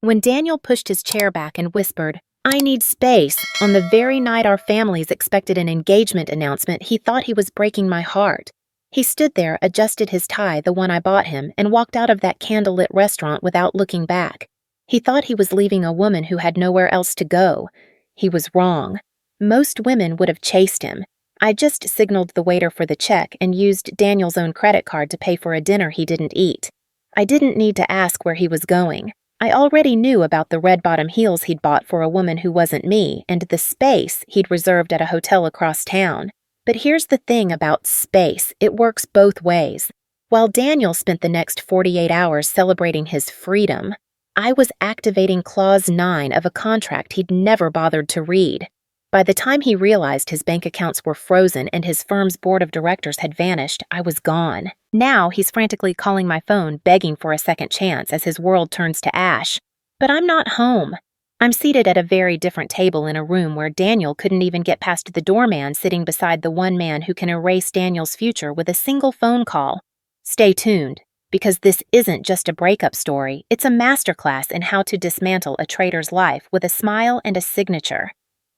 When Daniel pushed his chair back and whispered, "I need space," on the very night our families expected an engagement announcement, he thought he was breaking my heart. He stood there, adjusted his tie, the one I bought him, and walked out of that candlelit restaurant without looking back. He thought he was leaving a woman who had nowhere else to go. He was wrong. Most women would have chased him. I just signaled the waiter for the check and used Daniel's own credit card to pay for a dinner he didn't eat. I didn't need to ask where he was going. I already knew about the red-bottom heels he'd bought for a woman who wasn't me and the space he'd reserved at a hotel across town. But here's the thing about space, it works both ways. While Daniel spent the next 48 hours celebrating his freedom, I was activating Clause 9 of a contract he'd never bothered to read. By the time he realized his bank accounts were frozen and his firm's board of directors had vanished, I was gone. Now he's frantically calling my phone, begging for a second chance as his world turns to ash. But I'm not home. I'm seated at a very different table in a room where Daniel couldn't even get past the doorman sitting beside the one man who can erase Daniel's future with a single phone call. Stay tuned, because this isn't just a breakup story, it's a masterclass in how to dismantle a traitor's life with a smile and a signature.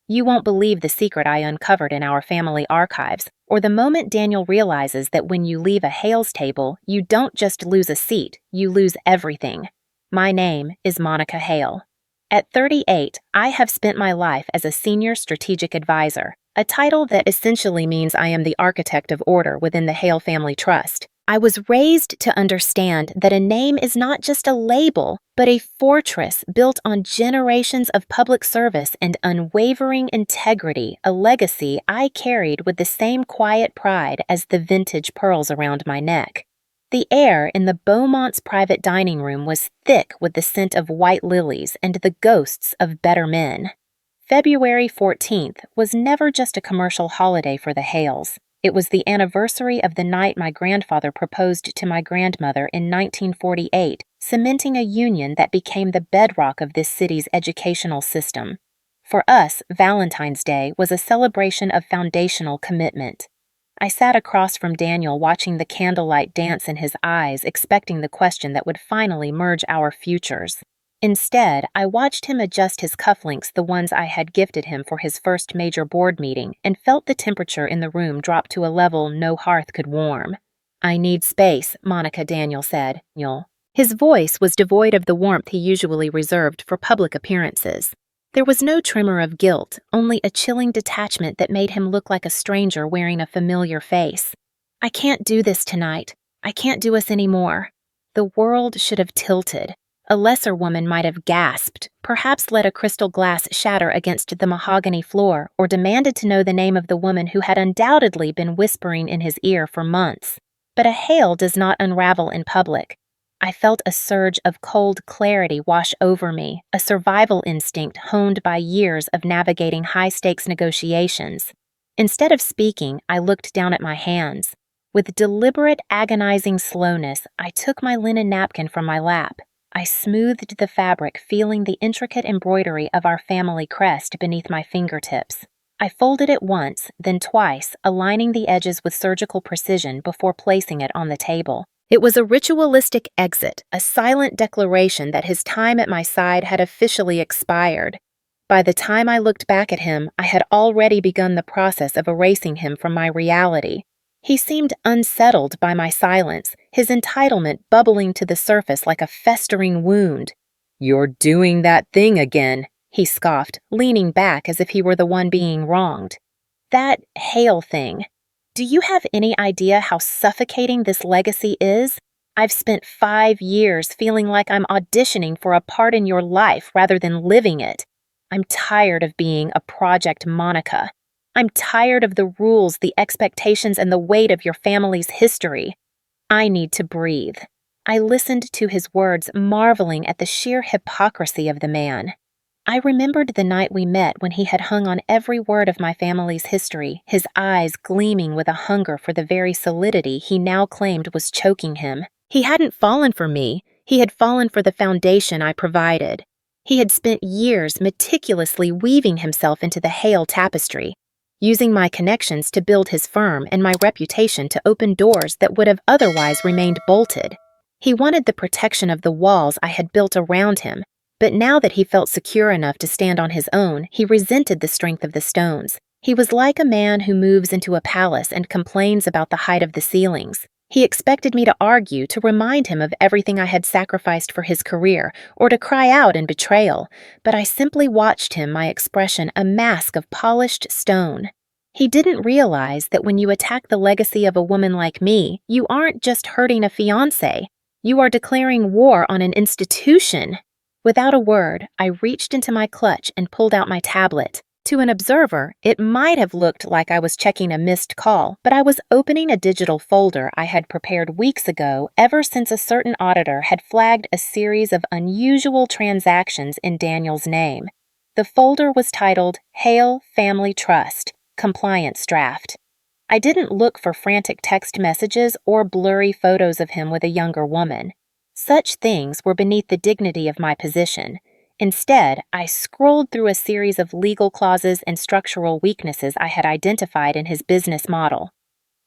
You won't believe the secret I uncovered in our family archives, or the moment Daniel realizes that when you leave a Hales table, you don't just lose a seat, you lose everything. My name is Monica Hale. At 38, I have spent my life as a senior strategic advisor, a title that essentially means I am the architect of order within the Hale Family Trust. I was raised to understand that a name is not just a label, but a fortress built on generations of public service and unwavering integrity, a legacy I carried with the same quiet pride as the vintage pearls around my neck. The air in the Beaumont's private dining room was thick with the scent of white lilies and the ghosts of better men. February 14th was never just a commercial holiday for the Hales. It was the anniversary of the night my grandfather proposed to my grandmother in 1948, cementing a union that became the bedrock of this city's educational system. For us, Valentine's Day was a celebration of foundational commitment. I sat across from Daniel watching the candlelight dance in his eyes, expecting the question that would finally merge our futures. Instead, I watched him adjust his cufflinks, the ones I had gifted him for his first major board meeting, and felt the temperature in the room drop to a level no hearth could warm. "I need space," Monica Daniel said. His voice was devoid of the warmth he usually reserved for public appearances. There was no tremor of guilt, only a chilling detachment that made him look like a stranger wearing a familiar face. "I can't do this tonight. I can't do us anymore." The world should have tilted. A lesser woman might have gasped, perhaps let a crystal glass shatter against the mahogany floor, or demanded to know the name of the woman who had undoubtedly been whispering in his ear for months. But a Hale does not unravel in public. I felt a surge of cold clarity wash over me, a survival instinct honed by years of navigating high-stakes negotiations. Instead of speaking, I looked down at my hands. With deliberate, agonizing slowness, I took my linen napkin from my lap. I smoothed the fabric, feeling the intricate embroidery of our family crest beneath my fingertips. I folded it once, then twice, aligning the edges with surgical precision before placing it on the table. It was a ritualistic exit, a silent declaration that his time at my side had officially expired. By the time I looked back at him, I had already begun the process of erasing him from my reality. He seemed unsettled by my silence, his entitlement bubbling to the surface like a festering wound. "You're doing that thing again," he scoffed, leaning back as if he were the one being wronged. "That Hale thing. Do you have any idea how suffocating this legacy is? I've spent 5 years feeling like I'm auditioning for a part in your life rather than living it. I'm tired of being a Project Monica. I'm tired of the rules, the expectations, and the weight of your family's history. I need to breathe." I listened to his words, marveling at the sheer hypocrisy of the man. I remembered the night we met when he had hung on every word of my family's history, his eyes gleaming with a hunger for the very solidity he now claimed was choking him. He hadn't fallen for me, he had fallen for the foundation I provided. He had spent years meticulously weaving himself into the Hale tapestry, using my connections to build his firm and my reputation to open doors that would have otherwise remained bolted. He wanted the protection of the walls I had built around him, But now that he felt secure enough to stand on his own, he resented the strength of the stones. He was like a man who moves into a palace and complains about the height of the ceilings. He expected me to argue, to remind him of everything I had sacrificed for his career, or to cry out in betrayal, but I simply watched him, my expression a mask of polished stone. He didn't realize that when you attack the legacy of a woman like me, you aren't just hurting a fiancé. You are declaring war on an institution. Without a word, I reached into my clutch and pulled out my tablet. To an observer, it might have looked like I was checking a missed call, but I was opening a digital folder I had prepared weeks ago ever since a certain auditor had flagged a series of unusual transactions in Daniel's name. The folder was titled Hale Family Trust, Compliance Draft. I didn't look for frantic text messages or blurry photos of him with a younger woman. Such things were beneath the dignity of my position. Instead, I scrolled through a series of legal clauses and structural weaknesses I had identified in his business model.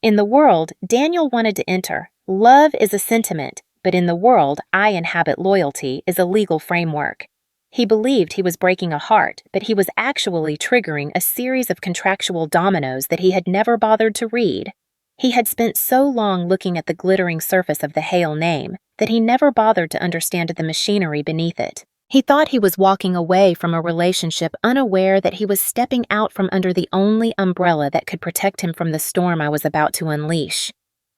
In the world Daniel wanted to enter, love is a sentiment, but in the world I inhabit, loyalty is a legal framework. He believed he was breaking a heart, but he was actually triggering a series of contractual dominoes that he had never bothered to read. He had spent so long looking at the glittering surface of the Hale name that he never bothered to understand the machinery beneath it. He thought he was walking away from a relationship, unaware that he was stepping out from under the only umbrella that could protect him from the storm I was about to unleash.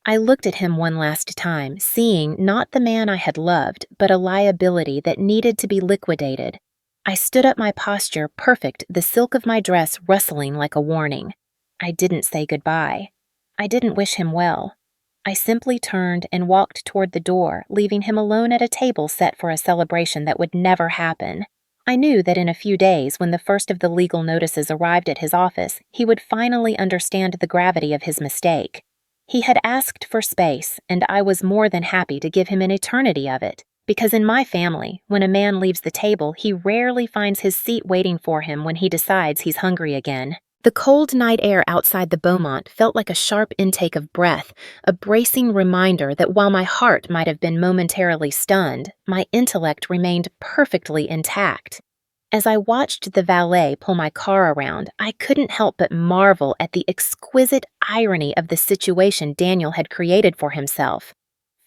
I looked at him one last time, seeing not the man I had loved, but a liability that needed to be liquidated. I stood up, my posture perfect, the silk of my dress rustling like a warning. I didn't say goodbye. I didn't wish him well. I simply turned and walked toward the door, leaving him alone at a table set for a celebration that would never happen. I knew that in a few days, when the first of the legal notices arrived at his office, he would finally understand the gravity of his mistake. He had asked for space, and I was more than happy to give him an eternity of it, because in my family, when a man leaves the table, he rarely finds his seat waiting for him when he decides he's hungry again. The cold night air outside the Beaumont felt like a sharp intake of breath, a bracing reminder that while my heart might have been momentarily stunned, my intellect remained perfectly intact. As I watched the valet pull my car around, I couldn't help but marvel at the exquisite irony of the situation Daniel had created for himself.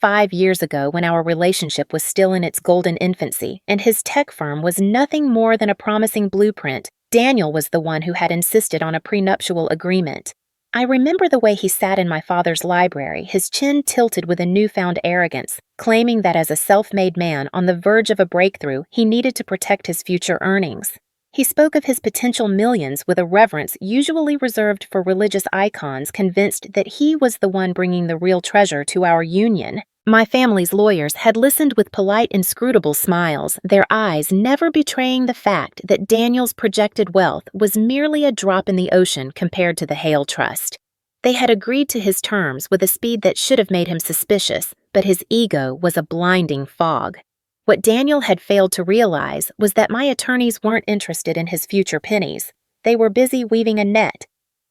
5 years ago, when our relationship was still in its golden infancy and his tech firm was nothing more than a promising blueprint, Daniel was the one who had insisted on a prenuptial agreement. I remember the way he sat in my father's library, his chin tilted with a newfound arrogance, claiming that as a self-made man on the verge of a breakthrough, he needed to protect his future earnings. He spoke of his potential millions with a reverence usually reserved for religious icons, convinced that he was the one bringing the real treasure to our union. My family's lawyers had listened with polite, inscrutable smiles, their eyes never betraying the fact that Daniel's projected wealth was merely a drop in the ocean compared to the Hale Trust. They had agreed to his terms with a speed that should have made him suspicious, but his ego was a blinding fog. What Daniel had failed to realize was that my attorneys weren't interested in his future pennies. They were busy weaving a net.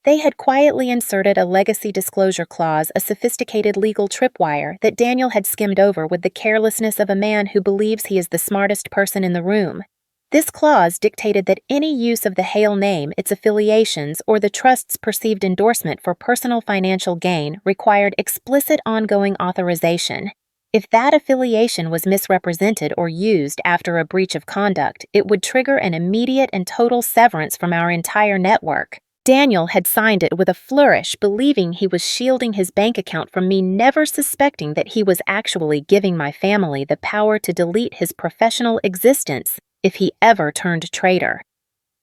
They had quietly inserted a legacy disclosure clause, a sophisticated legal tripwire that Daniel had skimmed over with the carelessness of a man who believes he is the smartest person in the room. This clause dictated that any use of the Hale name, its affiliations, or the trust's perceived endorsement for personal financial gain required explicit ongoing authorization. If that affiliation was misrepresented or used after a breach of conduct, it would trigger an immediate and total severance from our entire network. Daniel had signed it with a flourish, believing he was shielding his bank account from me, never suspecting that he was actually giving my family the power to delete his professional existence if he ever turned traitor.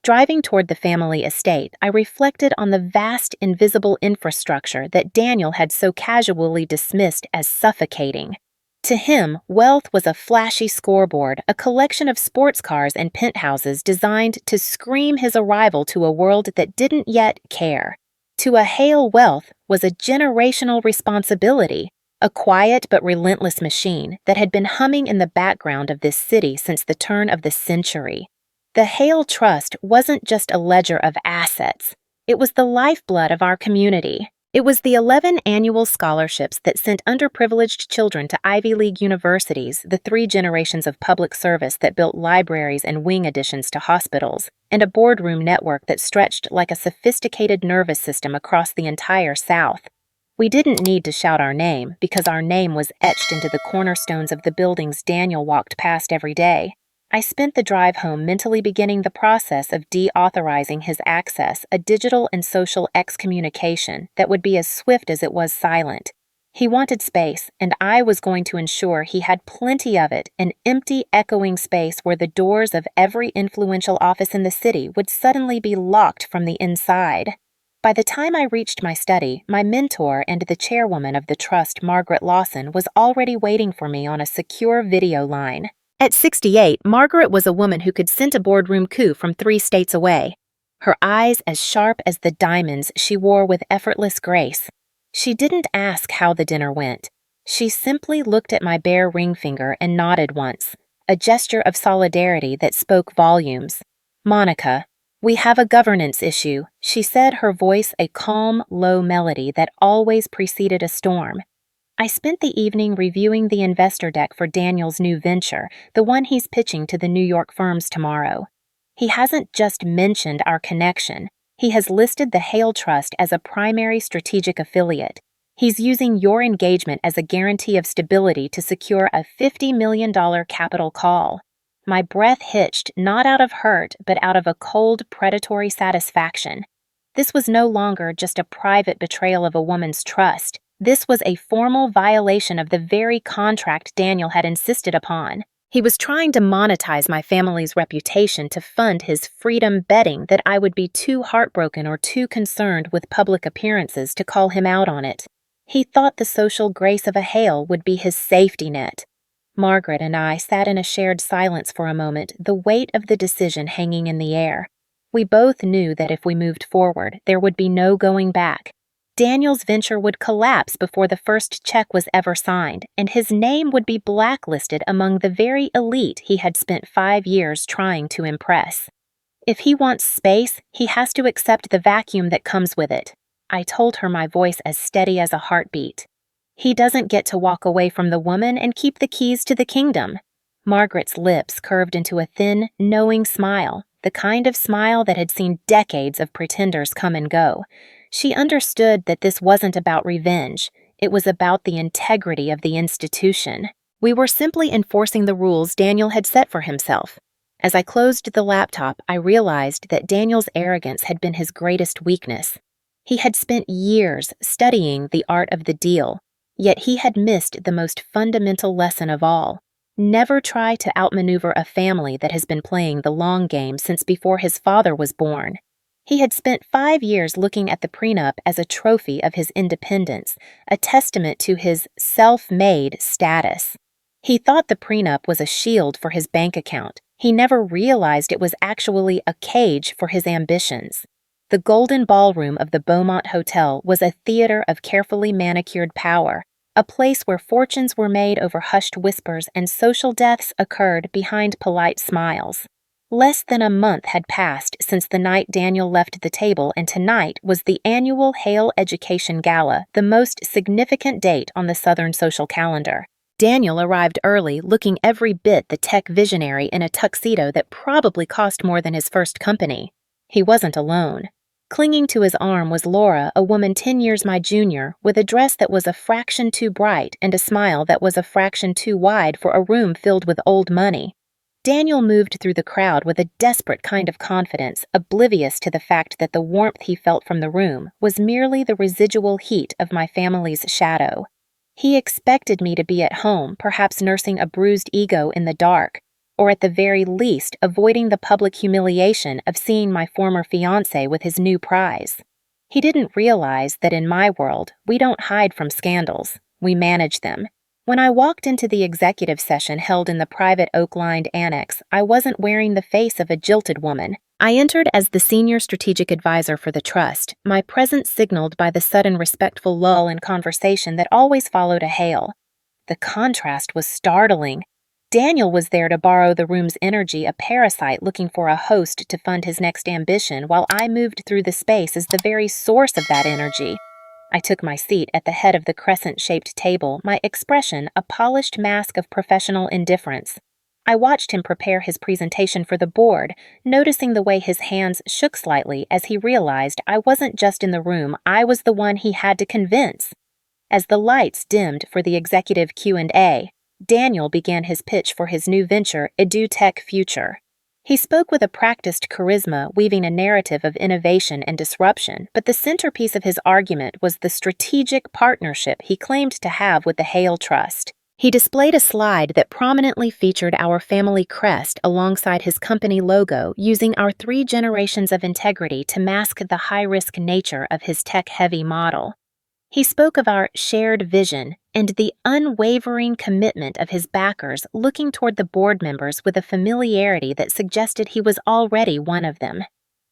Driving toward the family estate, I reflected on the vast invisible infrastructure that Daniel had so casually dismissed as suffocating. To him, wealth was a flashy scoreboard, a collection of sports cars and penthouses designed to scream his arrival to a world that didn't yet care. To a Hale, wealth was a generational responsibility, a quiet but relentless machine that had been humming in the background of this city since the turn of the century. The Hale Trust wasn't just a ledger of assets. It was the lifeblood of our community. It was the 11 annual scholarships that sent underprivileged children to Ivy League universities, the 3 generations of public service that built libraries and wing additions to hospitals, and a boardroom network that stretched like a sophisticated nervous system across the entire South. We didn't need to shout our name because our name was etched into the cornerstones of the buildings Daniel walked past every day. I spent the drive home mentally beginning the process of deauthorizing his access, a digital and social excommunication that would be as swift as it was silent. He wanted space, and I was going to ensure he had plenty of it, an empty, echoing space where the doors of every influential office in the city would suddenly be locked from the inside. By the time I reached my study, my mentor and the chairwoman of the trust, Margaret Lawson, was already waiting for me on a secure video line. At 68, Margaret was a woman who could scent a boardroom coup from 3 states away, her eyes as sharp as the diamonds she wore with effortless grace. She didn't ask how the dinner went. She simply looked at my bare ring finger and nodded once, a gesture of solidarity that spoke volumes. "Monica, we have a governance issue," she said, her voice a calm, low melody that always preceded a storm. I spent the evening reviewing the investor deck for Daniel's new venture, the one he's pitching to the New York firms tomorrow. He hasn't just mentioned our connection. He has listed the Hale Trust as a primary strategic affiliate. He's using your engagement as a guarantee of stability to secure a $50 million capital call. My breath hitched, not out of hurt, but out of a cold, predatory satisfaction. This was no longer just a private betrayal of a woman's trust. This was a formal violation of the very contract Daniel had insisted upon. He was trying to monetize my family's reputation to fund his freedom, betting that I would be too heartbroken or too concerned with public appearances to call him out on it. He thought the social grace of a Hale would be his safety net. Margaret and I sat in a shared silence for a moment, the weight of the decision hanging in the air. We both knew that if we moved forward, there would be no going back. Daniel's venture would collapse before the first check was ever signed, and his name would be blacklisted among the very elite he had spent 5 years trying to impress. If he wants space, he has to accept the vacuum that comes with it. I told her, my voice as steady as a heartbeat. He doesn't get to walk away from the woman and keep the keys to the kingdom. Margaret's lips curved into a thin, knowing smile, the kind of smile that had seen decades of pretenders come and go. She understood that this wasn't about revenge. It was about the integrity of the institution. We were simply enforcing the rules Daniel had set for himself. As I closed the laptop, I realized that Daniel's arrogance had been his greatest weakness. He had spent years studying the art of the deal, yet he had missed the most fundamental lesson of all. Never try to outmaneuver a family that has been playing the long game since before his father was born. He had spent 5 years looking at the prenup as a trophy of his independence, a testament to his self-made status. He thought the prenup was a shield for his bank account. He never realized it was actually a cage for his ambitions. The golden ballroom of the Beaumont Hotel was a theater of carefully manicured power, a place where fortunes were made over hushed whispers and social deaths occurred behind polite smiles. Less than a month had passed since the night Daniel left the table, and tonight was the annual Hale Education Gala, the most significant date on the Southern social calendar. Daniel arrived early, looking every bit the tech visionary in a tuxedo that probably cost more than his first company. He wasn't alone. Clinging to his arm was Laura, a woman 10 years my junior, with a dress that was a fraction too bright and a smile that was a fraction too wide for a room filled with old money. Daniel moved through the crowd with a desperate kind of confidence, oblivious to the fact that the warmth he felt from the room was merely the residual heat of my family's shadow. He expected me to be at home, perhaps nursing a bruised ego in the dark, or at the very least avoiding the public humiliation of seeing my former fiancé with his new prize. He didn't realize that in my world, we don't hide from scandals, we manage them. When I walked into the executive session held in the private oak-lined annex, I wasn't wearing the face of a jilted woman. I entered as the senior strategic advisor for the trust, my presence signaled by the sudden respectful lull in conversation that always followed a hail. The contrast was startling. Daniel was there to borrow the room's energy, a parasite looking for a host to fund his next ambition, while I moved through the space as the very source of that energy. I took my seat at the head of the crescent-shaped table, my expression a polished mask of professional indifference. I watched him prepare his presentation for the board, noticing the way his hands shook slightly as he realized I wasn't just in the room, I was the one he had to convince. As the lights dimmed for the executive Q&A, Daniel began his pitch for his new venture, EduTech Future. He spoke with a practiced charisma, weaving a narrative of innovation and disruption, but the centerpiece of his argument was the strategic partnership he claimed to have with the Hale Trust. He displayed a slide that prominently featured our family crest alongside his company logo, using our 3 generations of integrity to mask the high-risk nature of his tech-heavy model. He spoke of our shared vision and the unwavering commitment of his backers, looking toward the board members with a familiarity that suggested he was already one of them.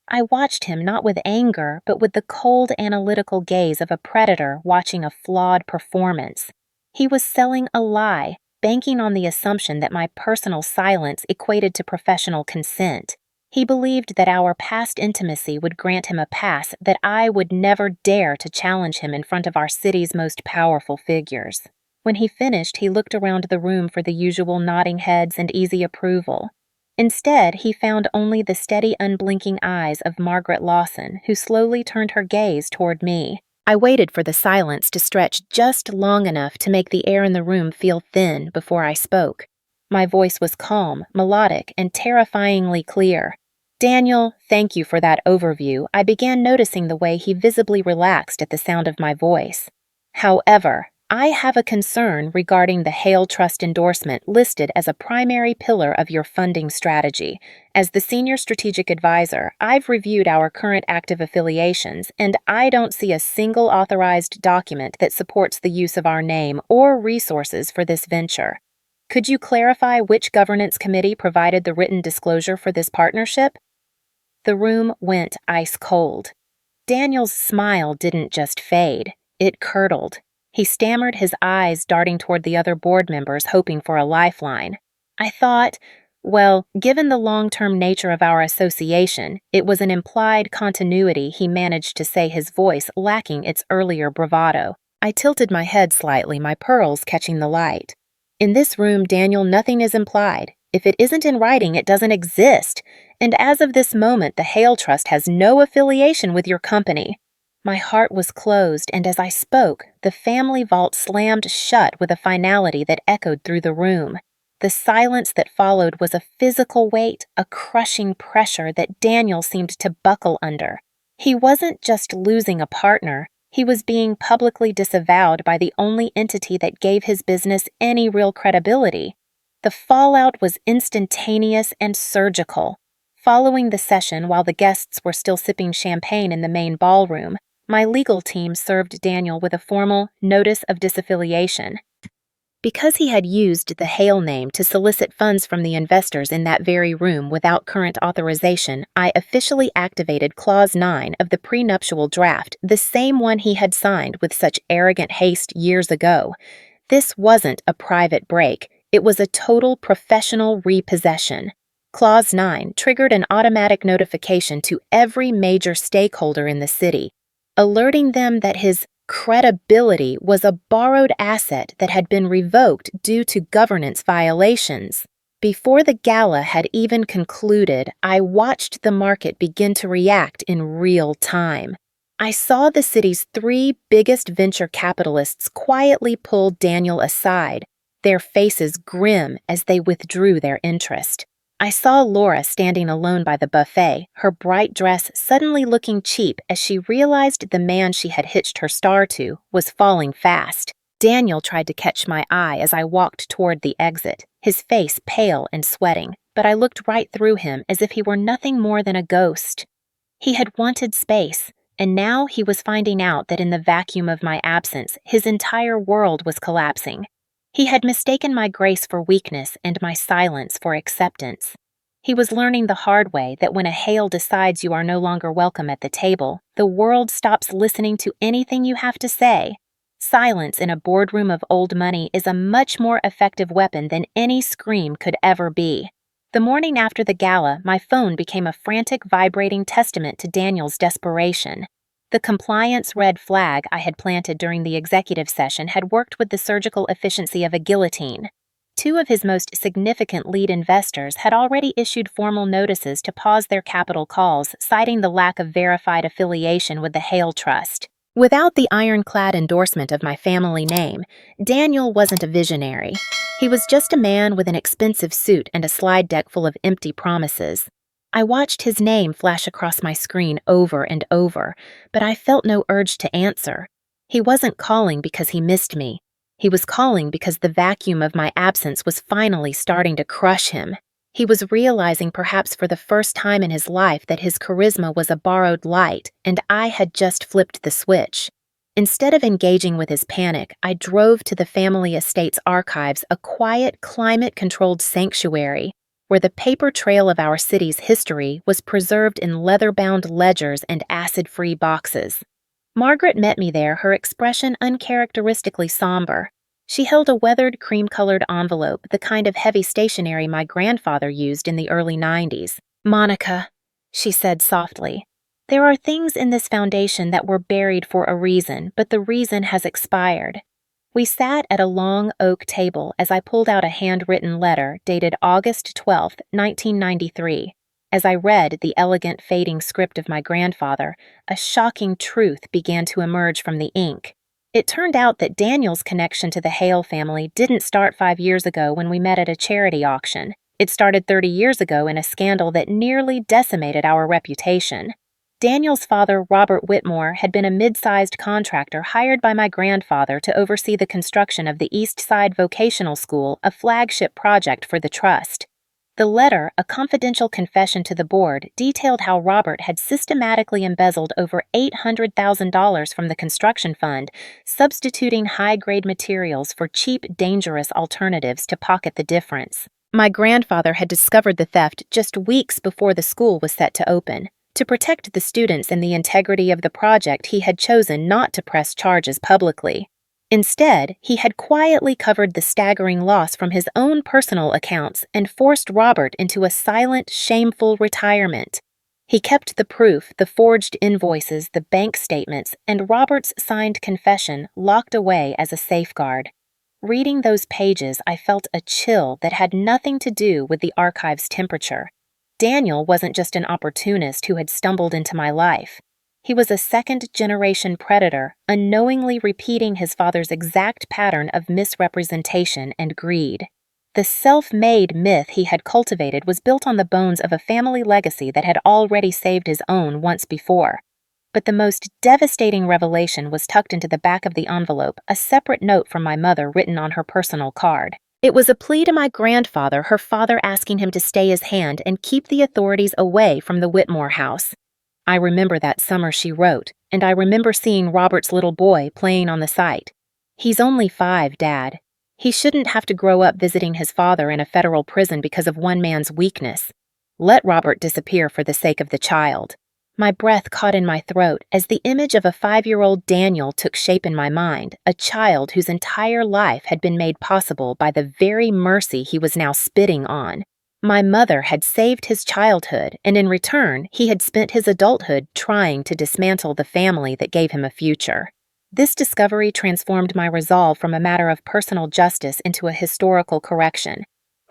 I watched him not with anger, but with the cold analytical gaze of a predator watching a flawed performance. He was selling a lie, banking on the assumption that my personal silence equated to professional consent. He believed that our past intimacy would grant him a pass, that I would never dare to challenge him in front of our city's most powerful figures. When he finished, he looked around the room for the usual nodding heads and easy approval. Instead, he found only the steady, unblinking eyes of Margaret Lawson, who slowly turned her gaze toward me. I waited for the silence to stretch just long enough to make the air in the room feel thin before I spoke. My voice was calm, melodic, and terrifyingly clear. Daniel, thank you for that overview. I began noticing the way he visibly relaxed at the sound of my voice. However, I have a concern regarding the Hale Trust endorsement listed as a primary pillar of your funding strategy. As the senior strategic advisor, I've reviewed our current active affiliations, and I don't see a single authorized document that supports the use of our name or resources for this venture. Could you clarify which governance committee provided the written disclosure for this partnership? The room went ice cold. Daniel's smile didn't just fade, it curdled. He stammered, his eyes darting toward the other board members, hoping for a lifeline. I thought, well, given the long-term nature of our association, it was an implied continuity, he managed to say, his voice lacking its earlier bravado. I tilted my head slightly, my pearls catching the light. In this room, Daniel, nothing is implied. If it isn't in writing, it doesn't exist. And as of this moment, the Hale Trust has no affiliation with your company. My heart was closed, and as I spoke, the family vault slammed shut with a finality that echoed through the room. The silence that followed was a physical weight, a crushing pressure that Daniel seemed to buckle under. He wasn't just losing a partner, he was being publicly disavowed by the only entity that gave his business any real credibility. The fallout was instantaneous and surgical. Following the session, while the guests were still sipping champagne in the main ballroom, my legal team served Daniel with a formal notice of disaffiliation. Because he had used the Hale name to solicit funds from the investors in that very room without current authorization, I officially activated Clause 9 of the prenuptial draft, the same one he had signed with such arrogant haste years ago. This wasn't a private break. It was a total professional repossession. Clause 9 triggered an automatic notification to every major stakeholder in the city, alerting them that his credibility was a borrowed asset that had been revoked due to governance violations. Before the gala had even concluded, I watched the market begin to react in real time. I saw the city's 3 biggest venture capitalists quietly pull Daniel aside, their faces grim as they withdrew their interest. I saw Laura standing alone by the buffet, her bright dress suddenly looking cheap as she realized the man she had hitched her star to was falling fast. Daniel tried to catch my eye as I walked toward the exit, his face pale and sweating, but I looked right through him as if he were nothing more than a ghost. He had wanted space, and now he was finding out that in the vacuum of my absence, his entire world was collapsing. He had mistaken my grace for weakness and my silence for acceptance. He was learning the hard way that when a Hale decides you are no longer welcome at the table, the world stops listening to anything you have to say. Silence in a boardroom of old money is a much more effective weapon than any scream could ever be. The morning after the gala, my phone became a frantic, vibrating testament to Daniel's desperation. The compliance red flag I had planted during the executive session had worked with the surgical efficiency of a guillotine. Two of his most significant lead investors had already issued formal notices to pause their capital calls, citing the lack of verified affiliation with the Hale Trust. Without the ironclad endorsement of my family name, Daniel wasn't a visionary. He was just a man with an expensive suit and a slide deck full of empty promises. I watched his name flash across my screen over and over, but I felt no urge to answer. He wasn't calling because he missed me. He was calling because the vacuum of my absence was finally starting to crush him. He was realizing perhaps for the first time in his life that his charisma was a borrowed light, and I had just flipped the switch. Instead of engaging with his panic, I drove to the family estate's archives, a quiet, climate-controlled sanctuary, where the paper trail of our city's history was preserved in leather-bound ledgers and acid-free boxes. Margaret met me there, her expression uncharacteristically somber. She held a weathered cream-colored envelope, the kind of heavy stationery my grandfather used in the early 90s. "Monica," she said softly, "there are things in this foundation that were buried for a reason, but the reason has expired." We sat at a long oak table as I pulled out a handwritten letter dated August 12, 1993. As I read the elegant fading script of my grandfather, a shocking truth began to emerge from the ink. It turned out that Daniel's connection to the Hale family didn't start 5 years ago when we met at a charity auction. It started 30 years ago in a scandal that nearly decimated our reputation. Daniel's father, Robert Whitmore, had been a mid-sized contractor hired by my grandfather to oversee the construction of the East Side Vocational School, a flagship project for the trust. The letter, a confidential confession to the board, detailed how Robert had systematically embezzled over $800,000 from the construction fund, substituting high-grade materials for cheap, dangerous alternatives to pocket the difference. My grandfather had discovered the theft just weeks before the school was set to open. To protect the students and the integrity of the project, he had chosen not to press charges publicly. Instead, he had quietly covered the staggering loss from his own personal accounts and forced Robert into a silent, shameful retirement. He kept the proof, the forged invoices, the bank statements, and Robert's signed confession locked away as a safeguard. Reading those pages, I felt a chill that had nothing to do with the archive's temperature. Daniel wasn't just an opportunist who had stumbled into my life. He was a second-generation predator, unknowingly repeating his father's exact pattern of misrepresentation and greed. The self-made myth he had cultivated was built on the bones of a family legacy that had already saved his own once before. But the most devastating revelation was tucked into the back of the envelope, a separate note from my mother written on her personal card. It was a plea to my grandfather, her father asking him to stay his hand and keep the authorities away from the Whitmore house. I remember that summer she wrote, and I remember seeing Robert's little boy playing on the site. "He's only 5, Dad. He shouldn't have to grow up visiting his father in a federal prison because of one man's weakness. Let Robert disappear for the sake of the child." My breath caught in my throat as the image of a 5-year-old Daniel took shape in my mind, a child whose entire life had been made possible by the very mercy he was now spitting on. My mother had saved his childhood, and in return, he had spent his adulthood trying to dismantle the family that gave him a future. This discovery transformed my resolve from a matter of personal justice into a historical correction.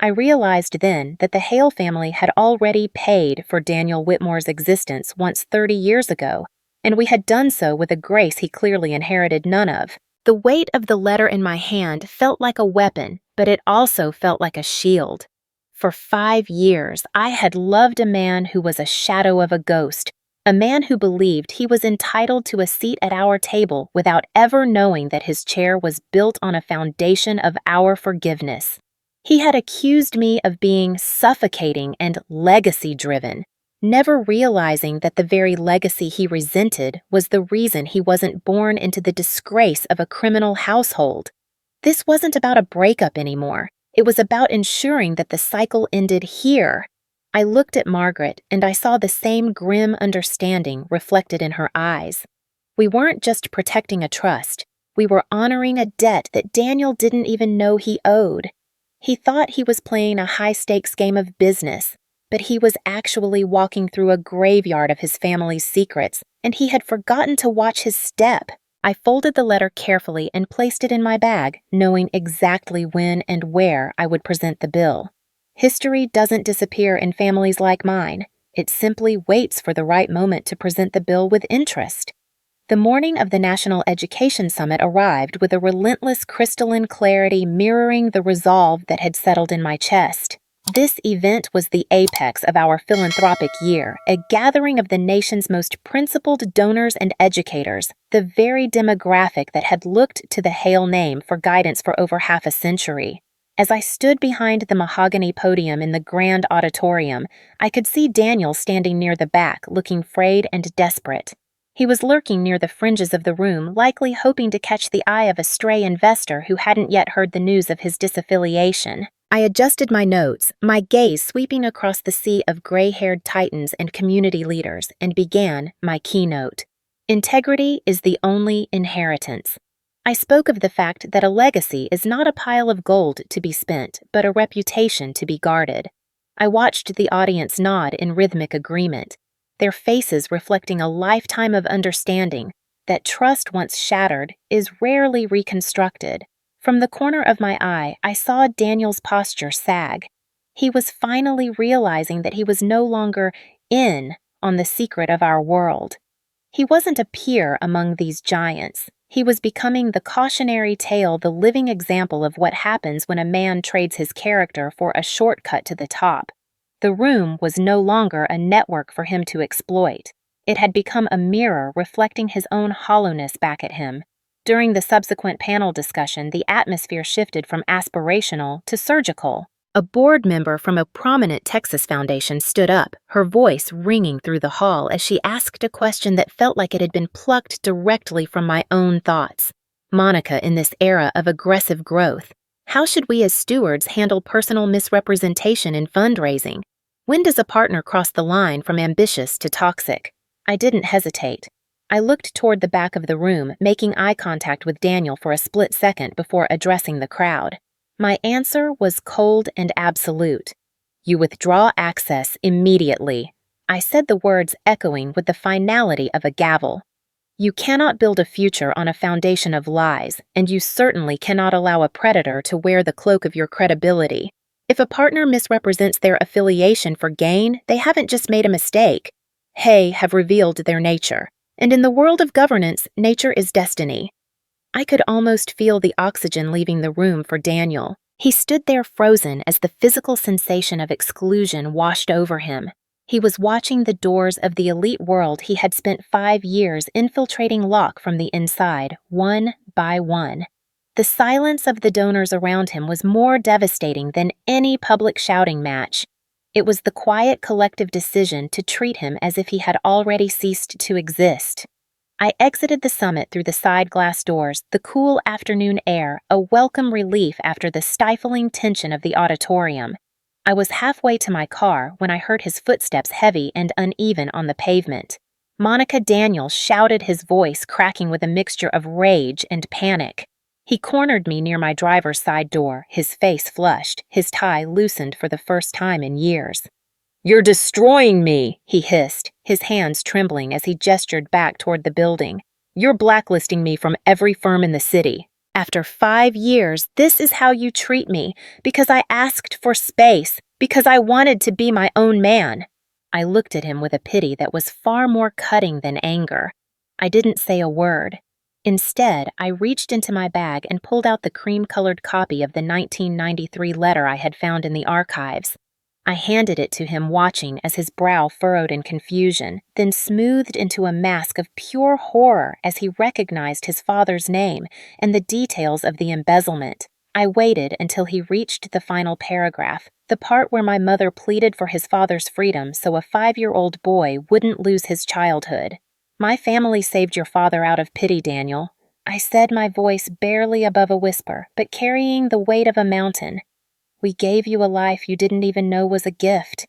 I realized then that the Hale family had already paid for Daniel Whitmore's existence once 30 years ago, and we had done so with a grace he clearly inherited none of. The weight of the letter in my hand felt like a weapon, but it also felt like a shield. For 5 years, I had loved a man who was a shadow of a ghost, a man who believed he was entitled to a seat at our table without ever knowing that his chair was built on a foundation of our forgiveness. He had accused me of being suffocating and legacy-driven, never realizing that the very legacy he resented was the reason he wasn't born into the disgrace of a criminal household. This wasn't about a breakup anymore. It was about ensuring that the cycle ended here. I looked at Margaret, and I saw the same grim understanding reflected in her eyes. We weren't just protecting a trust. We were honoring a debt that Daniel didn't even know he owed. He thought he was playing a high-stakes game of business, but he was actually walking through a graveyard of his family's secrets, and he had forgotten to watch his step. I folded the letter carefully and placed it in my bag, knowing exactly when and where I would present the bill. History doesn't disappear in families like mine. It simply waits for the right moment to present the bill with interest. The morning of the National Education Summit arrived with a relentless crystalline clarity mirroring the resolve that had settled in my chest. This event was the apex of our philanthropic year, a gathering of the nation's most principled donors and educators, the very demographic that had looked to the Hale name for guidance for over half a century. As I stood behind the mahogany podium in the grand auditorium, I could see Daniel standing near the back, looking frayed and desperate. He was lurking near the fringes of the room, likely hoping to catch the eye of a stray investor who hadn't yet heard the news of his disaffiliation. I adjusted my notes, my gaze sweeping across the sea of gray-haired titans and community leaders, and began my keynote. Integrity is the only inheritance. I spoke of the fact that a legacy is not a pile of gold to be spent, but a reputation to be guarded. I watched the audience nod in rhythmic agreement, their faces reflecting a lifetime of understanding that trust once shattered is rarely reconstructed. From the corner of my eye, I saw Daniel's posture sag. He was finally realizing that he was no longer in on the secret of our world. He wasn't a peer among these giants. He was becoming the cautionary tale, the living example of what happens when a man trades his character for a shortcut to the top. The room was no longer a network for him to exploit. It had become a mirror reflecting his own hollowness back at him. During the subsequent panel discussion, the atmosphere shifted from aspirational to surgical. A board member from a prominent Texas foundation stood up, her voice ringing through the hall as she asked a question that felt like it had been plucked directly from my own thoughts. Monica, in this era of aggressive growth, how should we as stewards handle personal misrepresentation in fundraising? When does a partner cross the line from ambitious to toxic? I didn't hesitate. I looked toward the back of the room, making eye contact with Daniel for a split second before addressing the crowd. My answer was cold and absolute. You withdraw access immediately. I said the words echoing with the finality of a gavel. You cannot build a future on a foundation of lies, and you certainly cannot allow a predator to wear the cloak of your credibility. If a partner misrepresents their affiliation for gain, they haven't just made a mistake. They have revealed their nature. And in the world of governance, nature is destiny. I could almost feel the oxygen leaving the room for Daniel. He stood there frozen as the physical sensation of exclusion washed over him. He was watching the doors of the elite world he had spent 5 years infiltrating lock from the inside, one by one. The silence of the donors around him was more devastating than any public shouting match. It was the quiet collective decision to treat him as if he had already ceased to exist. I exited the summit through the side glass doors, the cool afternoon air, a welcome relief after the stifling tension of the auditorium. I was halfway to my car when I heard his footsteps heavy and uneven on the pavement. Monica Daniel shouted, his voice cracking with a mixture of rage and panic. He cornered me near my driver's side door, his face flushed, his tie loosened for the first time in years. "You're destroying me," he hissed, his hands trembling as he gestured back toward the building. "You're blacklisting me from every firm in the city. After 5 years, this is how you treat me, because I asked for space, because I wanted to be my own man." I looked at him with a pity that was far more cutting than anger. I didn't say a word. Instead, I reached into my bag and pulled out the cream-colored copy of the 1993 letter I had found in the archives. I handed it to him, watching as his brow furrowed in confusion, then smoothed into a mask of pure horror as he recognized his father's name and the details of the embezzlement. I waited until he reached the final paragraph, the part where my mother pleaded for his father's freedom so a 5-year-old boy wouldn't lose his childhood. "My family saved your father out of pity, Daniel," I said, my voice barely above a whisper, but carrying the weight of a mountain. "We gave you a life you didn't even know was a gift.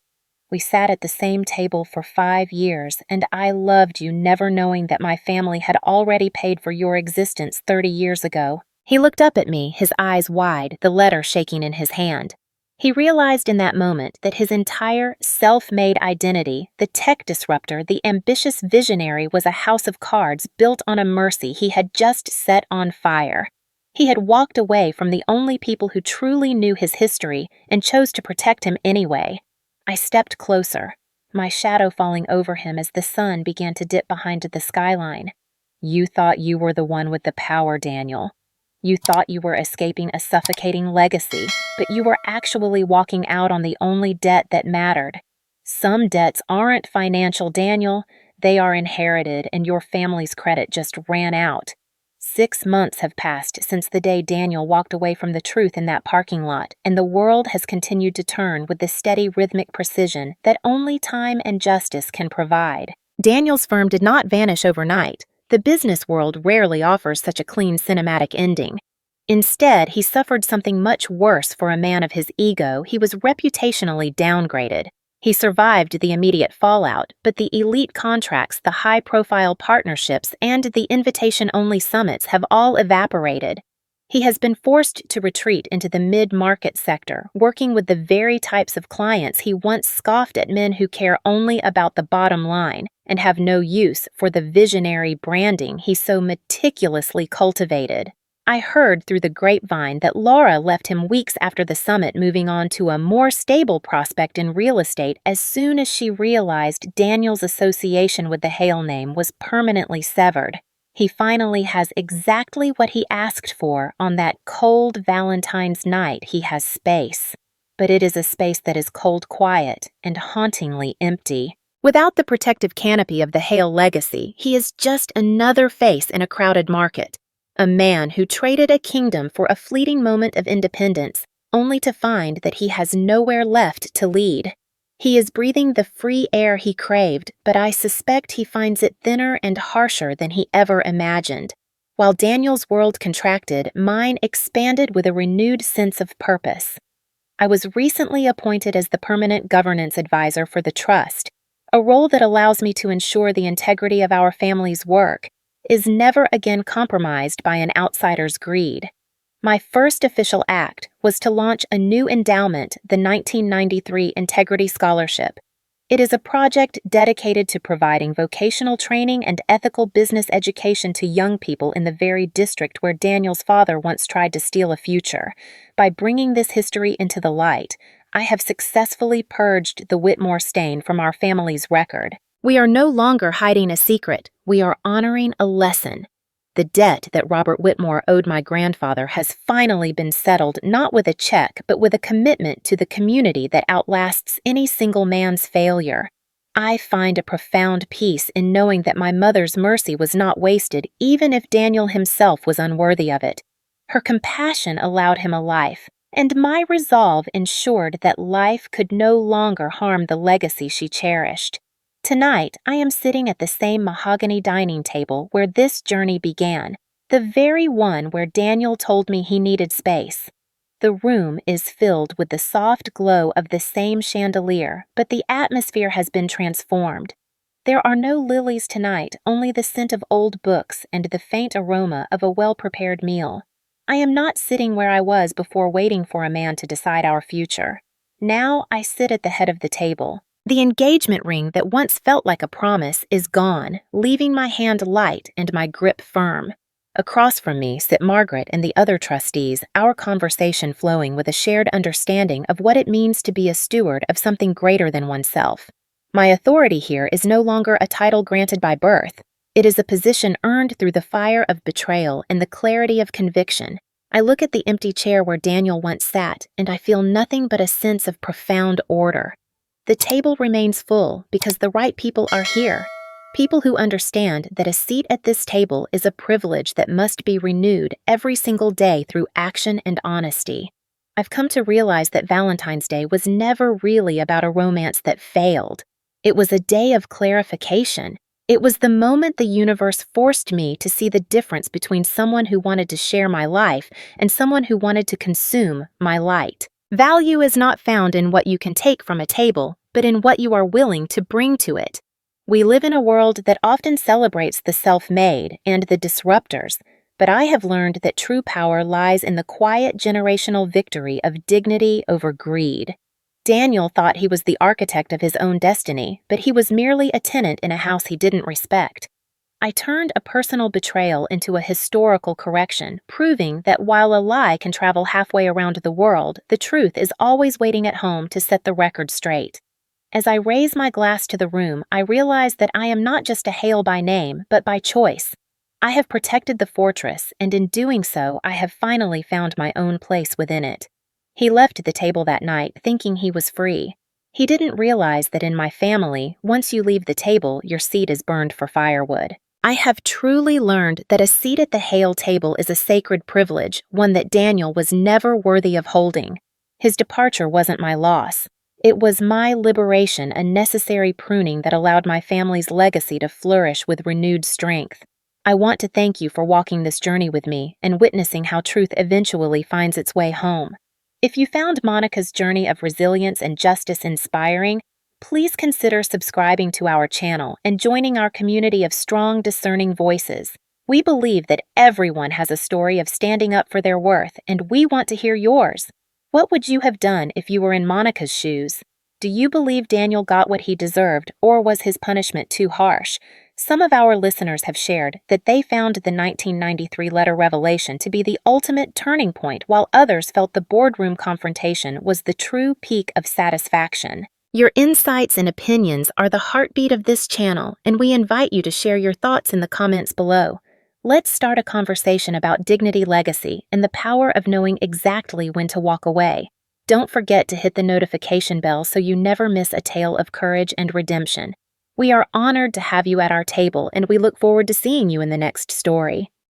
We sat at the same table for 5 years, and I loved you, never knowing that my family had already paid for your existence 30 years ago. He looked up at me, his eyes wide, the letter shaking in his hand. He realized in that moment that his entire self-made identity, the tech disruptor, the ambitious visionary, was a house of cards built on a mercy he had just set on fire. He had walked away from the only people who truly knew his history and chose to protect him anyway. I stepped closer, my shadow falling over him as the sun began to dip behind the skyline. You thought you were the one with the power, Daniel. You thought you were escaping a suffocating legacy, but you were actually walking out on the only debt that mattered. Some debts aren't financial, Daniel. They are inherited, and your family's credit just ran out. 6 months have passed since the day Daniel walked away from the truth in that parking lot, and the world has continued to turn with the steady rhythmic precision that only time and justice can provide. Daniel's firm did not vanish overnight. The business world rarely offers such a clean cinematic ending. Instead, he suffered something much worse for a man of his ego. He was reputationally downgraded. He survived the immediate fallout, but the elite contracts, the high-profile partnerships, and the invitation-only summits have all evaporated. He has been forced to retreat into the mid-market sector, working with the very types of clients he once scoffed at, men who care only about the bottom line and have no use for the visionary branding he so meticulously cultivated. I heard through the grapevine that Laura left him weeks after the summit, moving on to a more stable prospect in real estate as soon as she realized Daniel's association with the Hale name was permanently severed. He finally has exactly what he asked for on that cold Valentine's night. He has space. But it is a space that is cold quiet and hauntingly empty. Without the protective canopy of the Hale legacy, he is just another face in a crowded market. A man who traded a kingdom for a fleeting moment of independence, only to find that he has nowhere left to lead. He is breathing the free air he craved, but I suspect he finds it thinner and harsher than he ever imagined. While Daniel's world contracted, mine expanded with a renewed sense of purpose. I was recently appointed as the permanent governance advisor for the trust, a role that allows me to ensure the integrity of our family's work is never again compromised by an outsider's greed. My first official act was to launch a new endowment, the 1993 Integrity Scholarship. It is a project dedicated to providing vocational training and ethical business education to young people in the very district where Daniel's father once tried to steal a future. By bringing this history into the light, I have successfully purged the Whitmore stain from our family's record. We are no longer hiding a secret. We are honoring a lesson. The debt that Robert Whitmore owed my grandfather has finally been settled, not with a check, but with a commitment to the community that outlasts any single man's failure. I find a profound peace in knowing that my mother's mercy was not wasted, even if Daniel himself was unworthy of it. Her compassion allowed him a life, and my resolve ensured that life could no longer harm the legacy she cherished. Tonight, I am sitting at the same mahogany dining table where this journey began, the very one where Daniel told me he needed space. The room is filled with the soft glow of the same chandelier, but the atmosphere has been transformed. There are no lilies tonight, only the scent of old books and the faint aroma of a well-prepared meal. I am not sitting where I was before, waiting for a man to decide our future. Now I sit at the head of the table. The engagement ring that once felt like a promise is gone, leaving my hand light and my grip firm. Across from me sit Margaret and the other trustees, our conversation flowing with a shared understanding of what it means to be a steward of something greater than oneself. My authority here is no longer a title granted by birth. It is a position earned through the fire of betrayal and the clarity of conviction. I look at the empty chair where Daniel once sat, and I feel nothing but a sense of profound order. The table remains full because the right people are here. People who understand that a seat at this table is a privilege that must be renewed every single day through action and honesty. I've come to realize that Valentine's Day was never really about a romance that failed. It was a day of clarification. It was the moment the universe forced me to see the difference between someone who wanted to share my life and someone who wanted to consume my light. Value is not found in what you can take from a table, but in what you are willing to bring to it. We live in a world that often celebrates the self-made and the disruptors, but I have learned that true power lies in the quiet generational victory of dignity over greed. Daniel thought he was the architect of his own destiny, but he was merely a tenant in a house he didn't respect. I turned a personal betrayal into a historical correction, proving that while a lie can travel halfway around the world, the truth is always waiting at home to set the record straight. As I raise my glass to the room, I realize that I am not just a Hale by name, but by choice. I have protected the fortress, and in doing so, I have finally found my own place within it. He left the table that night thinking he was free. He didn't realize that in my family, once you leave the table, your seat is burned for firewood. I have truly learned that a seat at the Hale table is a sacred privilege, one that Daniel was never worthy of holding. His departure wasn't my loss. It was my liberation, a necessary pruning that allowed my family's legacy to flourish with renewed strength. I want to thank you for walking this journey with me and witnessing how truth eventually finds its way home. If you found Monica's journey of resilience and justice inspiring, please consider subscribing to our channel and joining our community of strong, discerning voices. We believe that everyone has a story of standing up for their worth, and we want to hear yours. What would you have done if you were in Monica's shoes? Do you believe Daniel got what he deserved, or was his punishment too harsh? Some of our listeners have shared that they found the 1993 letter revelation to be the ultimate turning point, while others felt the boardroom confrontation was the true peak of satisfaction. Your insights and opinions are the heartbeat of this channel, and we invite you to share your thoughts in the comments below. Let's start a conversation about dignity legacy and the power of knowing exactly when to walk away. Don't forget to hit the notification bell so you never miss a tale of courage and redemption. We are honored to have you at our table, and we look forward to seeing you in the next story.